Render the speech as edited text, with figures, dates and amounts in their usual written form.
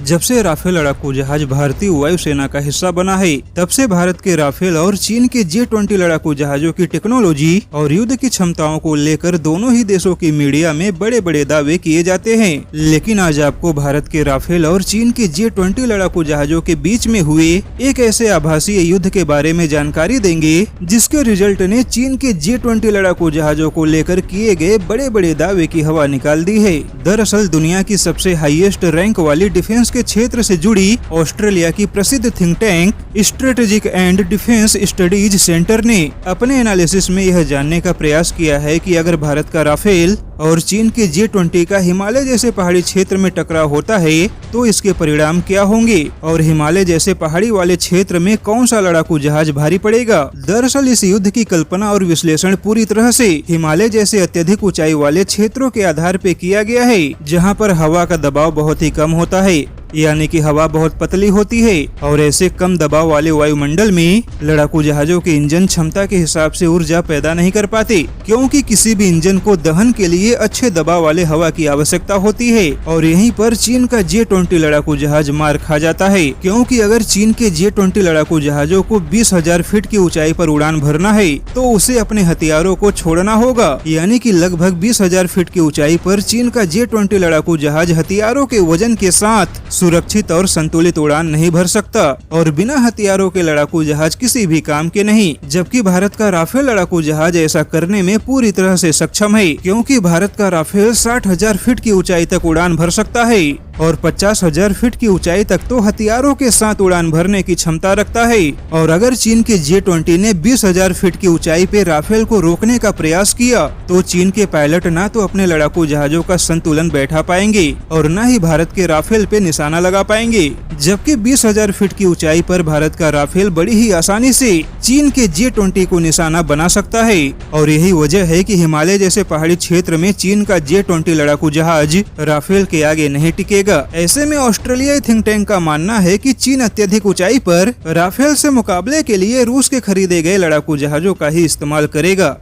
जब से राफेल लड़ाकू जहाज भारतीय वायुसेना का हिस्सा बना है, तब से भारत के राफेल और चीन के J-20 लड़ाकू जहाजों की टेक्नोलॉजी और युद्ध की क्षमताओं को लेकर दोनों ही देशों की मीडिया में बड़े बड़े दावे किए जाते हैं। लेकिन आज आपको भारत के राफेल और चीन के J-20 लड़ाकू जहाजों के बीच में हुए एक ऐसे आभासी युद्ध के बारे में जानकारी देंगे, जिसके रिजल्ट ने चीन के J-20 लड़ाकू जहाजों को लेकर किए गए बड़े बड़े दावे की हवा निकाल दी है। दरअसल दुनिया की सबसे हाईएस्ट रैंक वाली डिफेंस के क्षेत्र से जुड़ी ऑस्ट्रेलिया की प्रसिद्ध think tank strategic and defence studies centre ने अपने एनालिसिस में यह जानने का प्रयास किया है कि अगर भारत का राफेल और चीन के J-20 का हिमालय जैसे पहाड़ी क्षेत्र में टकराव होता है तो इसके परिणाम क्या होंगे और हिमालय जैसे पहाड़ी वाले क्षेत्र में कौन सा लड़ाकू जहाज भारी पड़ेगा। दरअसल इस युद्ध की कल्पना और विश्लेषण पूरी तरह से हिमालय जैसे अत्यधिक ऊंचाई वाले क्षेत्रों के आधार पे किया गया है, जहां पर हवा का दबाव बहुत ही कम होता है, यानी कि हवा बहुत पतली होती है और ऐसे कम दबाव वाले वायुमंडल में लड़ाकू जहाजों के इंजन क्षमता के हिसाब से ऊर्जा पैदा नहीं कर पाते, क्योंकि किसी भी इंजन को दहन के लिए अच्छे दबाव वाले हवा की आवश्यकता होती है। और यहीं पर चीन का J-20 लड़ाकू जहाज मार खा जाता है, क्योंकि अगर चीन के J-20 लड़ाकू जहाजों को 20,000 फीट की ऊंचाई पर उड़ान भरना है तो उसे अपने हथियारों को छोड़ना होगा, यानी कि लगभग 20,000 फीट की ऊंचाई पर चीन का J-20 लड़ाकू जहाज हथियारों के वजन के साथ सुरक्षित और संतुलित उड़ान नहीं भर सकता और बिना हथियारों के लड़ाकू जहाज किसी भी काम के नहीं। जबकि भारत का राफेल लड़ाकू जहाज ऐसा करने में पूरी तरह से सक्षम है, क्योंकि भारत का राफेल 60,000 फीट की ऊंचाई तक उड़ान भर सकता है और 50,000 फीट की ऊंचाई तक तो हथियारों के साथ उड़ान भरने की क्षमता रखता है। और अगर चीन के J-20 ने 20,000 फीट की ऊंचाई पे राफेल को रोकने का प्रयास किया तो चीन के पायलट ना तो अपने लड़ाकू जहाजों का संतुलन बैठा पाएंगे और न ही भारत के राफेल पे निशाना लगा पाएंगे। जबकि 20,000 फीट की ऊंचाई पर भारत का राफेल बड़ी ही आसानी से चीन के J-20 को निशाना बना सकता है और यही वजह है कि हिमालय जैसे पहाड़ी क्षेत्र में चीन का J-20 लड़ाकू जहाज राफेल के आगे नहीं टिकेगा। ऐसे में ऑस्ट्रेलियाई थिंक टैंक का मानना है कि चीन अत्यधिक ऊंचाई पर राफेल से मुकाबले के लिए रूस के खरीदे गए लड़ाकू जहाजों का ही इस्तेमाल करेगा।